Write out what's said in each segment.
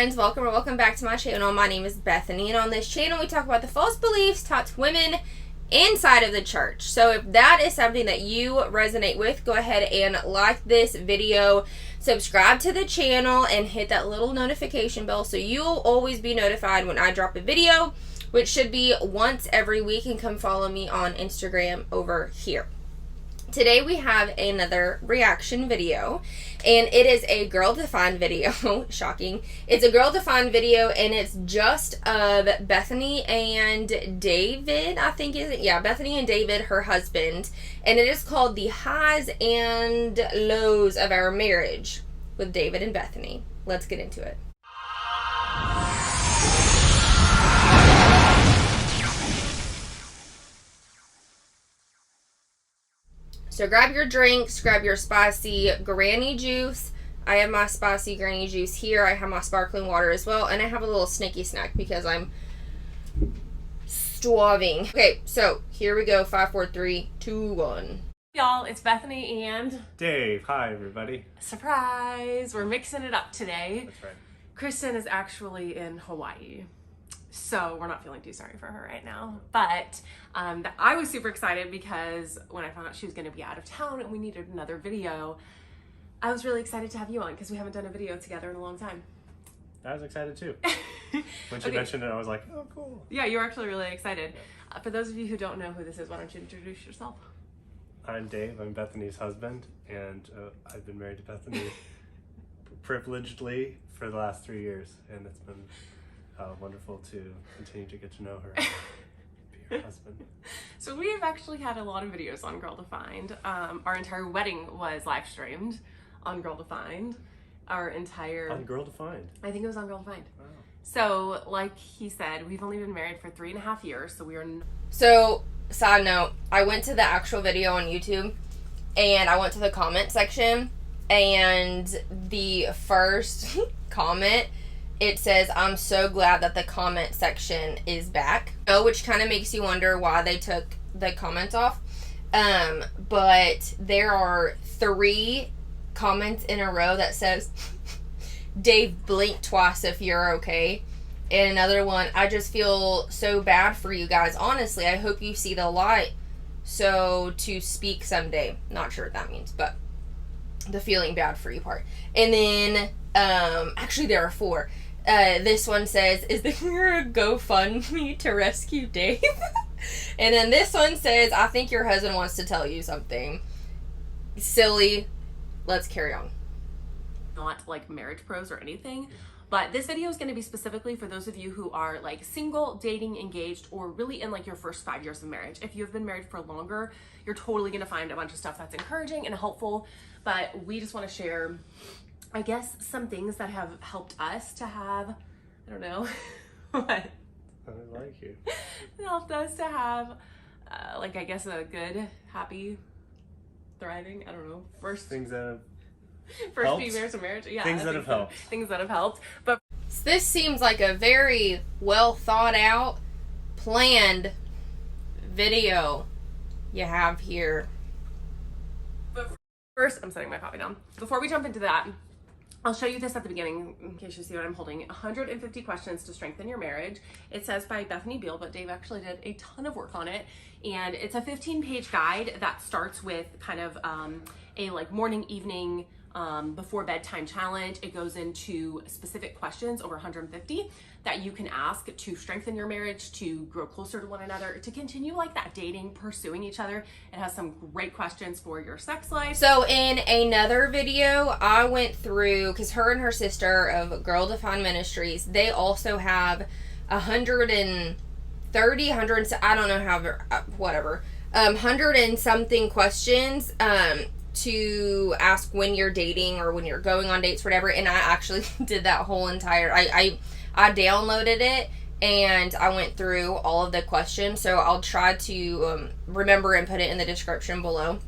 friends, welcome back to my channel. My name is Bethany, and on this channel we talk about the false beliefs taught to women inside of the church. So if that is something that you resonate with, go ahead and like this video, subscribe to the channel, and hit that little notification bell so you'll always be notified when I drop a video, which should be once every week, and come follow me on Instagram over here. Today we have another reaction video, and it is a Girl Defined video. Shocking. It's a Girl Defined video, and it's just of Bethany and David, I think is it? Yeah, Bethany and David, her husband, and it is called The Highs and Lows of Our Marriage with David and Bethany. Let's get into it. So grab your drinks, grab your spicy granny juice. I have my spicy granny juice here. I have my sparkling water as well. And I have a little sneaky snack because I'm starving. Okay, so here we go. 5, 4, 3, 2, 1. Y'all, it's Bethany and Dave. Hi, everybody. Surprise! We're mixing it up today. That's right. Kristen is actually in Hawaii, so we're not feeling too sorry for her right now. But I was super excited because when I found out she was going to be out of town and we needed another video, I was really excited to have you on because we haven't done a video together in a long time. I was excited too. When she mentioned it, I was like, oh, cool. Yeah, you were actually really excited. For those of you who don't know who this is, why don't you introduce yourself? I'm Dave. I'm Bethany's husband, and I've been married to Bethany privilegedly for the last 3 years, and it's been wonderful to continue to get to know her. Be her husband. So we have actually had a lot of videos on Girl Defined. Our entire wedding was live streamed on Girl Defined. On Girl Defined? I think it was on Girl Defined. Wow. So like he said, we've only been married for 3.5 years, so we are... So, side note, I went to the actual video on YouTube, and I went to the comment section, and the first comment, it says, "I'm so glad that the comment section is back," which kind of makes you wonder why they took the comments off. But there are 3 comments in a row that says, "Dave, blink twice if you're okay." And another one, "I just feel so bad for you guys. Honestly, I hope you see the light so to speak someday." Not sure what that means, but the feeling bad for you part. And then, actually there are 4. This one says, "Is there a GoFundMe to rescue Dave?" And then this one says, "I think your husband wants to tell you something." Silly. Let's carry on. Not like marriage pros or anything, but this video is going to be specifically for those of you who are like single, dating, engaged, or really in like your first 5 years of marriage. If you've been married for longer, you're totally going to find a bunch of stuff that's encouraging and helpful, but we just want to share, I guess, some things that have helped us to have, I don't know, what? I like you. It helped us to have, like, I guess, a good, happy, thriving, I don't know, first Things that have few years of marriage. Yeah, Things that have helped. Things that have helped. But this seems like a very well thought out, planned video you have here. first, I'm setting my coffee down. Before we jump into that, I'll show you this at the beginning in case you see what I'm holding. 150 questions to strengthen your marriage. It says by Bethany Beal, but Dave actually did a ton of work on it. And it's a 15-page guide that starts with kind of a like morning, evening, before bedtime challenge. It goes into specific questions, over 150, that you can ask to strengthen your marriage, to grow closer to one another, to continue like that dating, pursuing each other. It has some great questions for your sex life. So in another video, I went through, because her and her sister of Girl Defined Ministries, they also have 130, I don't know how, whatever, 100 and something questions, to ask when you're dating or when you're going on dates, whatever. And I actually did that whole entire, I downloaded it and I went through all of the questions, so I'll try to remember and put it in the description below.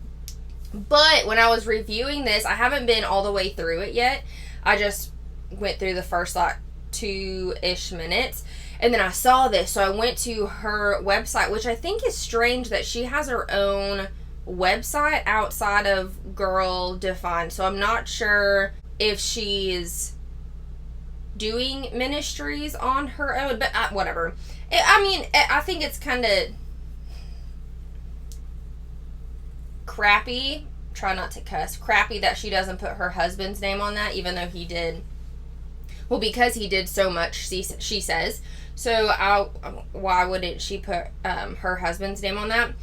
But when I was reviewing this, I haven't been all the way through it yet. I just went through the first like 2-ish minutes, and then I saw this, so I went to her website, which I think is strange that she has her own website outside of Girl Defined. So I'm not sure if she's doing ministries on her own, but whatever. I think it's kind of crappy. Try not to cuss. Crappy that she doesn't put her husband's name on that, even though he did. Well, because he did so much, she says. So why wouldn't she put her husband's name on that?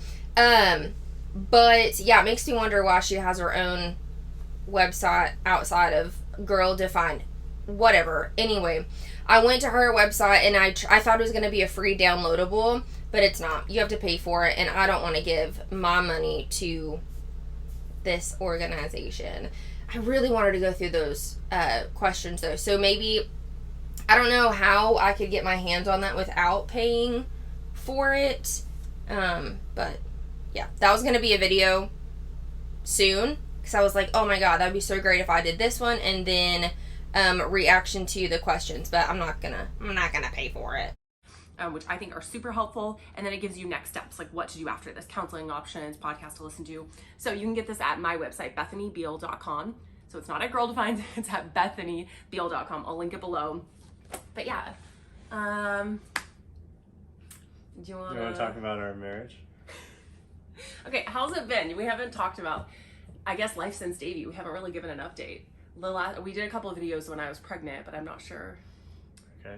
But yeah, it makes me wonder why she has her own website outside of Girl Defined. Whatever. Anyway, I went to her website and I thought it was going to be a free downloadable, but it's not. You have to pay for it, and I don't want to give my money to this organization. I really wanted to go through those questions though, so maybe I don't know how I could get my hands on that without paying for it, but yeah, that was going to be a video soon, because I was like, oh my god, that'd be so great if I did this one and then reaction to the questions, but I'm not gonna pay for it. Which I think are super helpful. And then it gives you next steps, like what to do after this, counseling options, podcast to listen to. So you can get this at my website, bethanylangland.com. So it's not at Girl Defines, it's at bethanylangland.com. I'll link it below. But yeah. Do you want to talk about our marriage? Okay, how's it been? We haven't talked about, I guess, life since Davey. We haven't really given an update. We did a couple of videos when I was pregnant, but I'm not sure. Okay.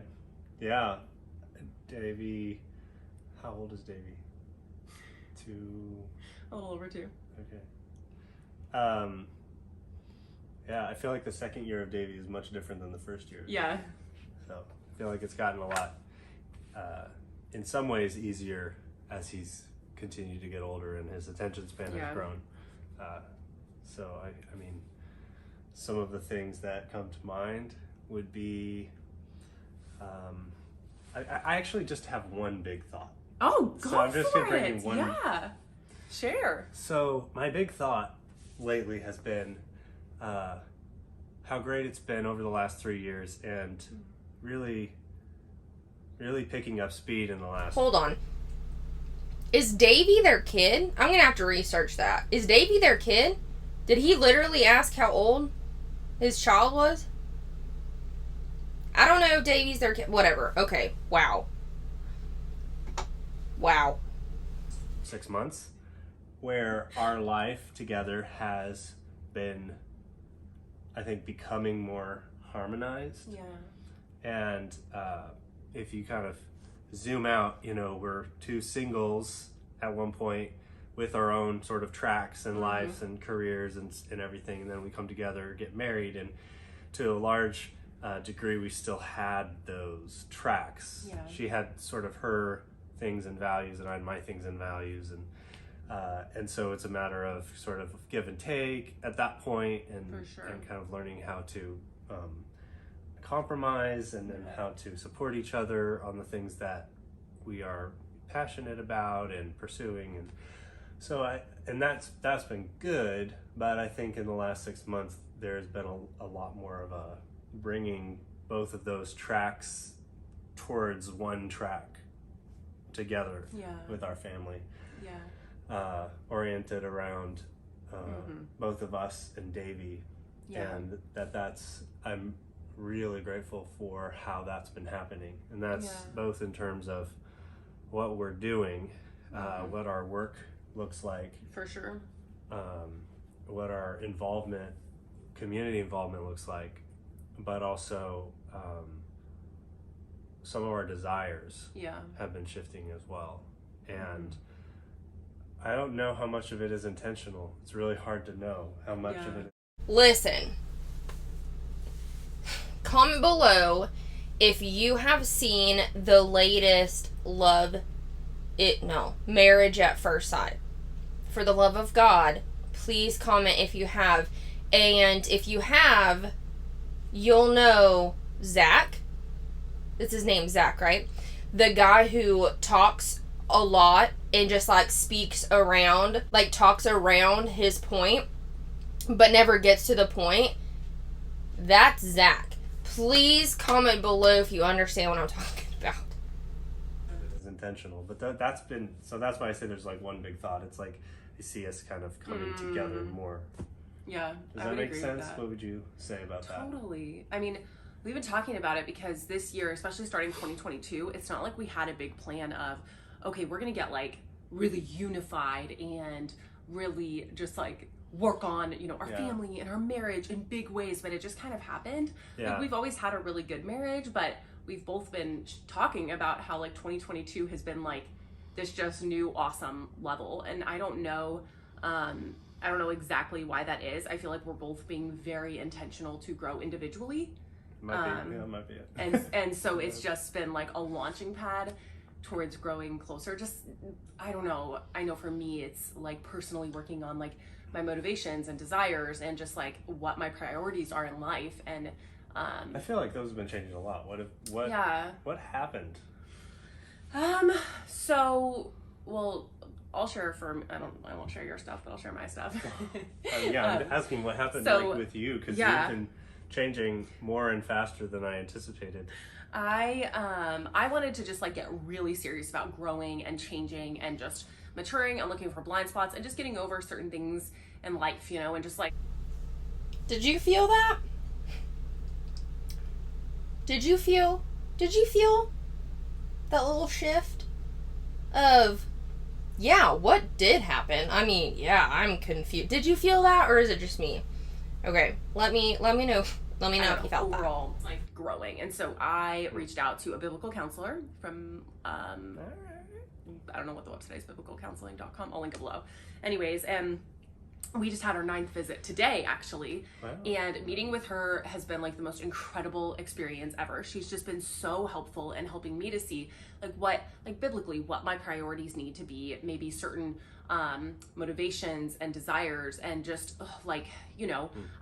Yeah. Davey, how old is Davey? 2. A little over 2. Okay. Yeah, I feel like the second year of Davey is much different than the first year. Yeah. So I feel like it's gotten a lot, in some ways, easier as he's continued to get older and his attention span has grown. So I mean, some of the things that come to mind would be, I actually just have one big thought. Oh, go so I'm just for bring it. one. Yeah, share. So my big thought lately has been how great it's been over the last 3 years, and really picking up speed in the last. Hold on. Is Davey their kid? I'm gonna have to research that. Is Davey their kid? Did he literally ask how old his child was? I don't know if Davey's their kid. Whatever. Okay. Wow. 6 months where our life together has been, I think, becoming more harmonized. Yeah. And if you kind of zoom out, we're 2 singles at one point with our own sort of tracks and lives and careers and everything, and then we come together, get married, and to a large degree we still had those tracks. Yeah. She had sort of her things and values, and I had my things and values, and so it's a matter of sort of give and take at that point, and For sure. and kind of learning how to compromise, and then how to support each other on the things that we are passionate about and pursuing. And so that's been good, but I think in the last 6 months there's been a lot more of a bringing both of those tracks towards one track together with our family, oriented around both of us and Davey, and that's I'm really grateful for how that's been happening, and that's both in terms of what we're doing, what our work looks like, For sure. what our community involvement looks like, but also some of our desires have been shifting as well. And I don't know how much of it is intentional. It's really hard to know how much of it. Listen, comment below if you have seen the latest Marriage at First Sight. For the love of God, please comment if you have. And if you have, you'll know Zach. It's his name, Zach, right? The guy who talks a lot and just speaks around, talks around his point, but never gets to the point. That's Zach. Please comment below if you understand what I'm talking about. It's intentional, but that's why I say there's one big thought. It's I see us kind of coming together more. Yeah. Does that make sense? What would you say about that? Totally. I mean, we've been talking about it because this year, especially starting 2022, it's not like we had a big plan of, okay, we're going to get like really unified and really just like work on, you know, our family and our marriage in big ways, but it just kind of happened. Like we've always had a really good marriage, but we've both been talking about how like 2022 has been like this just new awesome level. And I don't know exactly why that is. I feel like we're both being very intentional to grow individually. Might be it. and so it's just been like a launching pad towards growing closer. Just, I don't know. I know for me, it's like personally working on like my motivations and desires and just like what my priorities are in life. And I feel like those have been changing a lot. What happened? So, well, I'll share I won't share your stuff, but I'll share my stuff. I'm asking what happened like with you, because you've been changing more and faster than I anticipated. I wanted to just like get really serious about growing and changing and just maturing and looking for blind spots and just getting over certain things in life, you know, and just like. Did you feel that? Did you feel that little shift of, what did happen? I mean, I'm confused. Did you feel that, or is it just me? Okay, let me know. Let me know if you felt that. Overall, like growing. And so I reached out to a biblical counselor from, I don't know what the website is, biblicalcounseling.com. I'll link it below. Anyways, and we just had our 9th visit today, actually. Wow. And meeting with her has been like the most incredible experience ever. She's just been so helpful in helping me to see biblically what my priorities need to be, maybe certain motivations and desires, and just I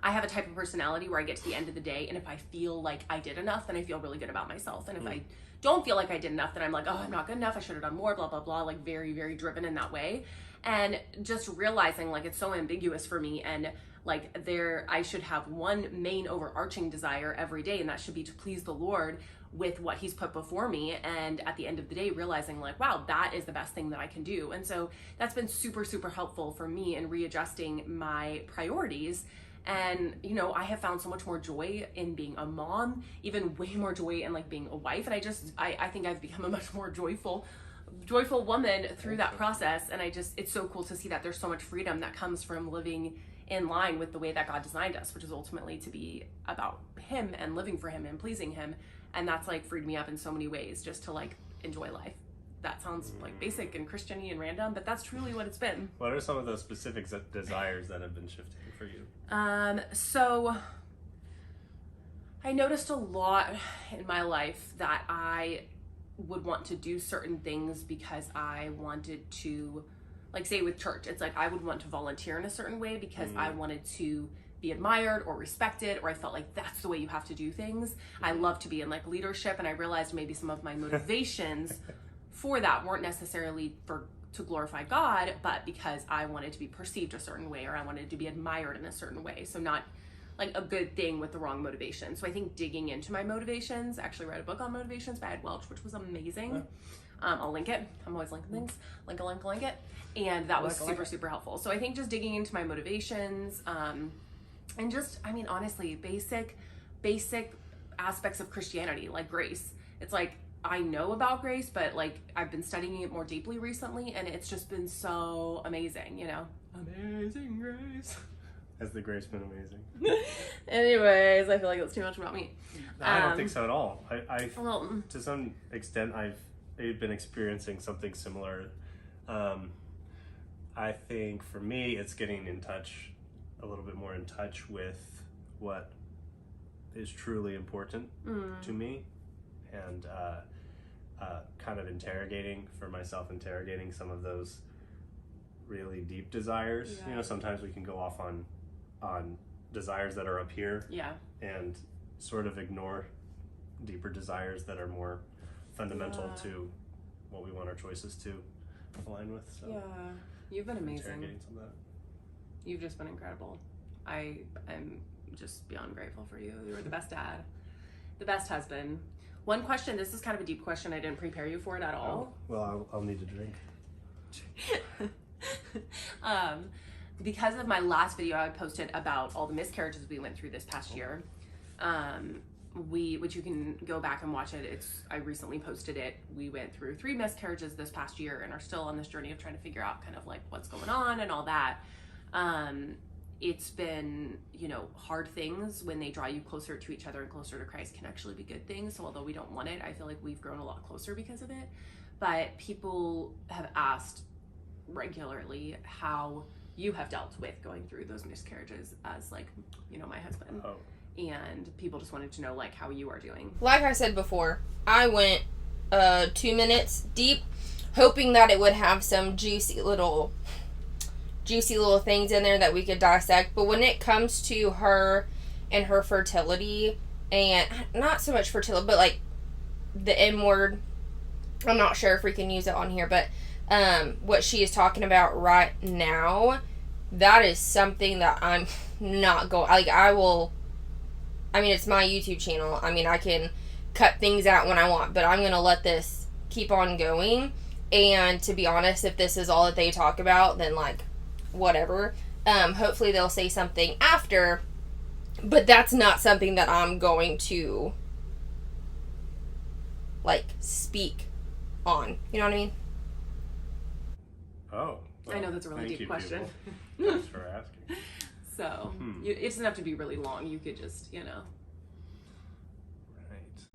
have a type of personality where I get to the end of the day, and if I feel like I did enough, then I feel really good about myself. And if I don't feel like I did enough, then I'm like, oh, I'm not good enough, I should have done more, blah, blah, blah, like very, very driven in that way. And just realizing like it's so ambiguous for me, and like I should have one main overarching desire every day, and that should be to please the Lord with what he's put before me. And at the end of the day, realizing like, wow, that is the best thing that I can do. And so that's been super, super helpful for me in readjusting my priorities. And, you know, I have found so much more joy in being a mom, even way more joy in like being a wife. And I think I've become a much more joyful woman through that process. And it's so cool to see that there's so much freedom that comes from living in line with the way that God designed us, which is ultimately to be about him and living for him and pleasing him. And that's like freed me up in so many ways just to like enjoy life. That sounds like basic and Christian-y and random, but that's truly what it's been. What are some of those specific desires that have been shifting for you? So I noticed a lot in my life that I would want to do certain things because I wanted to, like say with church, it's like I would want to volunteer in a certain way because I wanted to be admired or respected, or I felt like that's the way you have to do things. I love to be in like leadership, and I realized maybe some of my motivations for that weren't necessarily to glorify God, but because I wanted to be perceived a certain way, or I wanted to be admired in a certain way. So not like a good thing with the wrong motivation. So I think digging into my motivations, I actually read a book on motivations by Ed Welch, which was amazing. I'll link it. I'm always linking things. Link it. And that was super, super helpful. So I think just digging into my motivations, and just, I mean, honestly, basic aspects of Christianity, like grace. It's like, I know about grace, but like I've been studying it more deeply recently, and it's just been so amazing, you know? Amazing grace. Has the grace been amazing? Anyways, I feel like that's too much about me. I don't think so at all. To some extent, I've been experiencing something similar. I think for me, it's getting a little bit more in touch with what is truly important to me, and kind of interrogating some of those really deep desires. You know, sometimes we can go off on desires that are up here, and sort of ignore deeper desires that are more fundamental to what we want our choices to align with. So you've been amazing. Interrogating some of that. You've just been incredible. I am just beyond grateful for you. You were the best dad, the best husband. One question, this is kind of a deep question. I didn't prepare you for it at all. Well, I'll need to drink. Because of my last video I posted about all the miscarriages we went through this past year, which you can go back and watch it. I recently posted it. We went through 3 miscarriages this past year and are still on this journey of trying to figure out kind of like what's going on and all that. It's been, hard things when they draw you closer to each other and closer to Christ can actually be good things. So although we don't want it, I feel like we've grown a lot closer because of it. But people have asked regularly how you have dealt with going through those miscarriages as like, my husband. Oh. And people just wanted to know like how you are doing. Like I said before, I went 2 minutes deep, hoping that it would have some juicy little things in there that we could dissect. But when it comes to her and her fertility, and not so much fertility, but like the M word, I'm not sure if we can use it on here, but what she is talking about right now, that is something that I'm not going, like it's my YouTube channel. I can cut things out when I want, but I'm going to let this keep on going. And to be honest, if this is all that they talk about, then like, whatever. Hopefully they'll say something after, but that's not something that I'm going to like speak on. You know what I mean? Oh. Well, I know that's a really deep question. Thanks for asking. So, it doesn't have to be really long. You could just, Right.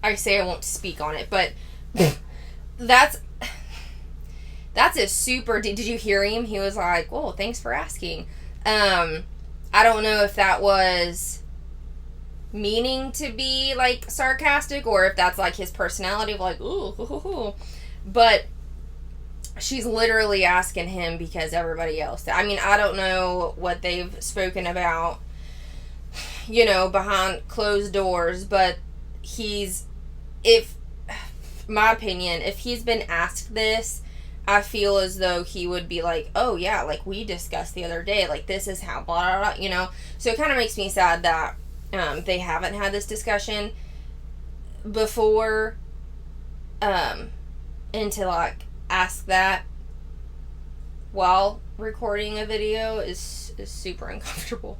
I say I won't speak on it, but that's a super... Did you hear him? He was like, "Whoa, thanks for asking." I don't know if that was meaning to be, like, sarcastic, or if that's, like, his personality of, like, ooh. But she's literally asking him because everybody else... I don't know what they've spoken about, behind closed doors, but my opinion, if he's been asked this, I feel as though he would be like, "Oh yeah, like we discussed the other day, like this is how blah, blah, blah," So it kind of makes me sad that they haven't had this discussion before, and to like ask that while recording a video is super uncomfortable.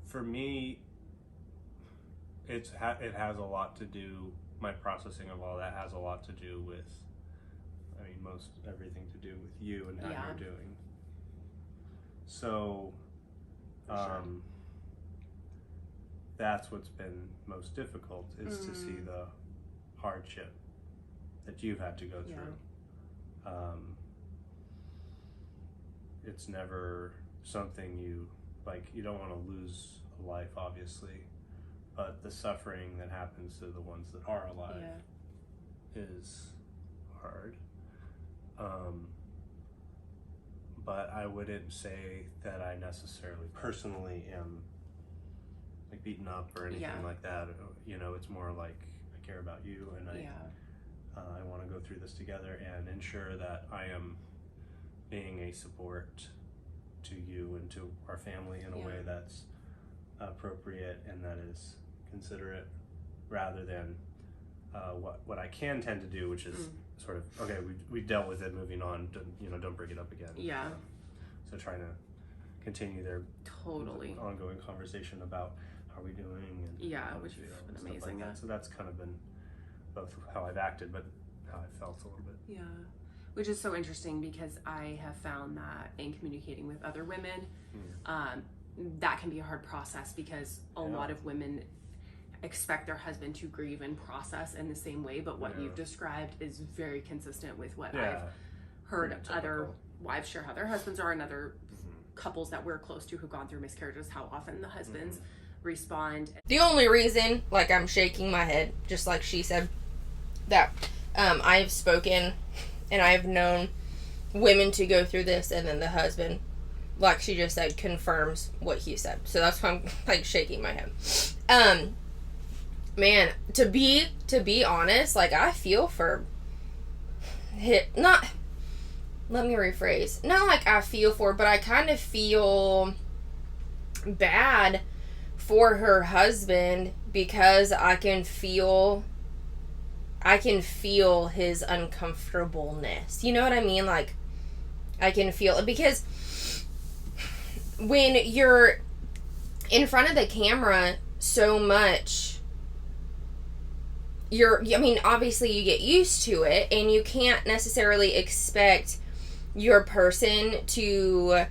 For me, it has a lot to do, my processing of all that has a lot to do with, most everything to do with you and how you're doing. So, that's what's been most difficult, is to see the hardship that you've had to go through. It's never something you don't want to lose a life, obviously, but the suffering that happens to the ones that are alive is hard. But I wouldn't say that I necessarily personally am like beaten up or anything like that. It's more like I care about you, and I want to go through this together and ensure that I am being a support to you and to our family in a way that's appropriate and that is considerate, rather than what I can tend to do, which is sort of, okay, we dealt with it, moving on, don't bring it up again. So trying to continue their ongoing conversation about how are we doing, and which has been amazing. Like that. So that's kind of been both how I've acted, but how I felt a little bit. Which is so interesting, because I have found that in communicating with other women, that can be a hard process, because a lot of women expect their husband to grieve and process in the same way, but what you've described is very consistent with what I've heard other wives share how their husbands are, and other couples that we're close to who've gone through miscarriages, how often the husbands respond. The only reason, like, I'm shaking my head, just like she said, that I've spoken and I've known women to go through this, and then the husband, like she just said, confirms what he said. So that's why I'm like shaking my head. Man, to be honest, like, I feel for let me rephrase. Not like I feel for, but I kind of feel bad for her husband, because I can feel his uncomfortableness. You know what I mean? Like, I can feel it, because when you're in front of the camera so much, obviously you get used to it, and you can't necessarily expect your person to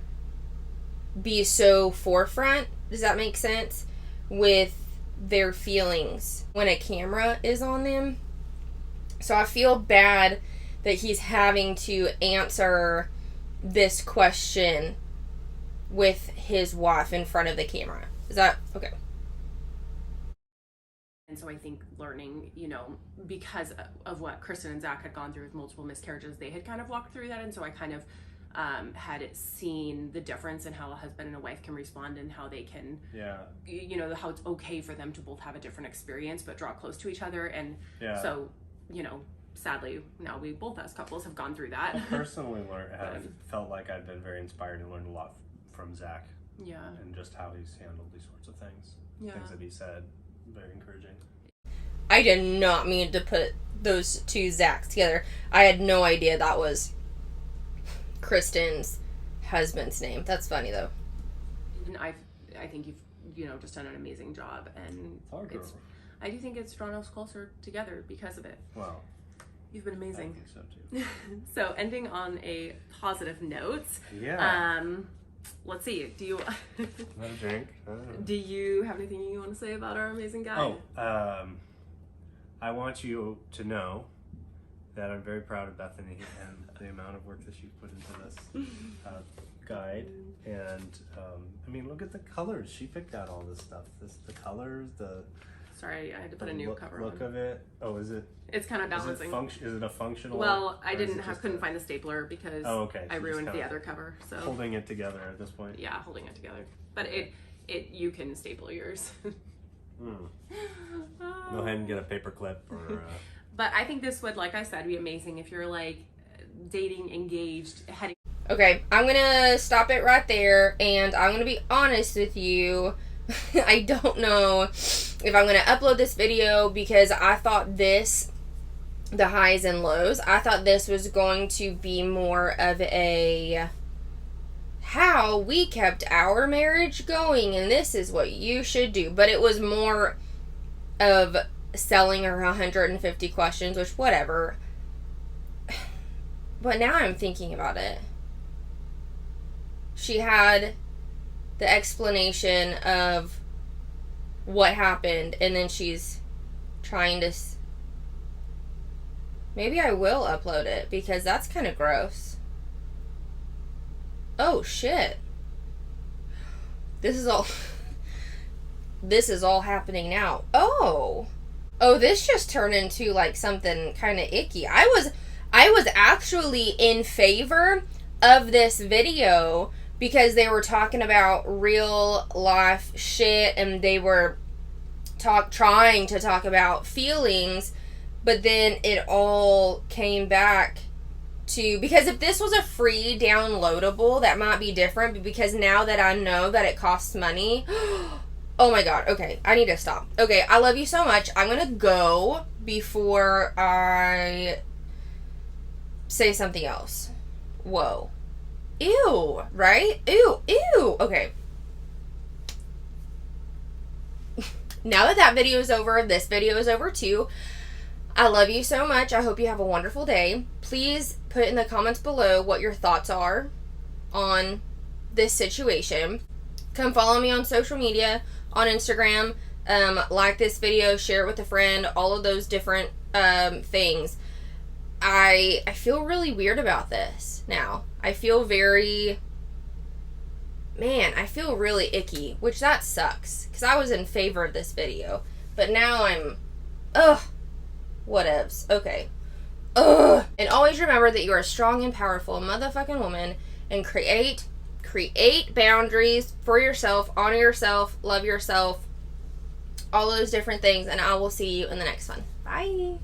be so forefront, does that make sense, with their feelings when a camera is on them. So I feel bad that he's having to answer this question with his wife in front of the camera. Is that okay? And so I think learning, because of what Kristen and Zach had gone through with multiple miscarriages, they had kind of walked through that. And so I kind of had seen the difference in how a husband and a wife can respond, and how they can, how it's okay for them to both have a different experience but draw close to each other. And so, sadly, now we both as couples have gone through that. I personally felt like I've been very inspired and learned a lot from Zach. Yeah. And just how he's handled these sorts of things. Yeah. Things that he said, very encouraging. I did not mean to put those two Zachs together. I had no idea that was Kristen's husband's name. That's funny though. And I think you've just done an amazing job, and I do think it's drawn us closer together because of it. Wow. You've been amazing. I think so too. So ending on a positive note. Yeah. Let's see. Do you Not a drink. Do you have anything you want to say about our amazing guy? I want you to know that I'm very proud of Bethany and the amount of work that she's put into this guide. And look at the colors. She picked out all this stuff. The colors, Sorry, I had to put a new cover on. Look of it. Oh, is it? It's kind of balancing. Is it a functional? Well, I couldn't find the stapler because I ruined the other cover. So holding it together at this point. Yeah, holding it together. But you can staple yours. Go ahead and get a paper clip or. But I think this would, like I said, be amazing if you're like dating, engaged, heading. Okay, I'm gonna stop it right there, and I'm gonna be honest with you. I don't know if I'm going to upload this video because I thought the highs and lows, I thought this was going to be more of a how we kept our marriage going, and this is what you should do. But it was more of selling her 150 questions, which whatever. But now I'm thinking about it. She had the explanation of what happened, and then she's trying to maybe I will upload it because that's kind of gross. Oh shit, this is all happening now. Oh, this just turned into like something kind of icky. I was actually in favor of this video because they were talking about real life shit, and they were trying to talk about feelings, but then it all came back to, because if this was a free downloadable, that might be different, but because now that I know that it costs money, oh my god, okay, I need to stop. Okay, I love you so much. I'm gonna go before I say something else. Whoa. Ew, right? Ew. Okay. Now that video is over, this video is over too. I love you so much. I hope you have a wonderful day. Please put in the comments below what your thoughts are on this situation. Come follow me on social media, on Instagram. Like this video, share it with a friend, all of those different things. I feel really weird about this now. I feel really icky, which that sucks, because I was in favor of this video, but now I'm, whatevs. Okay. And always remember that you are a strong and powerful motherfucking woman, and create boundaries for yourself, honor yourself, love yourself, all those different things, and I will see you in the next one. Bye.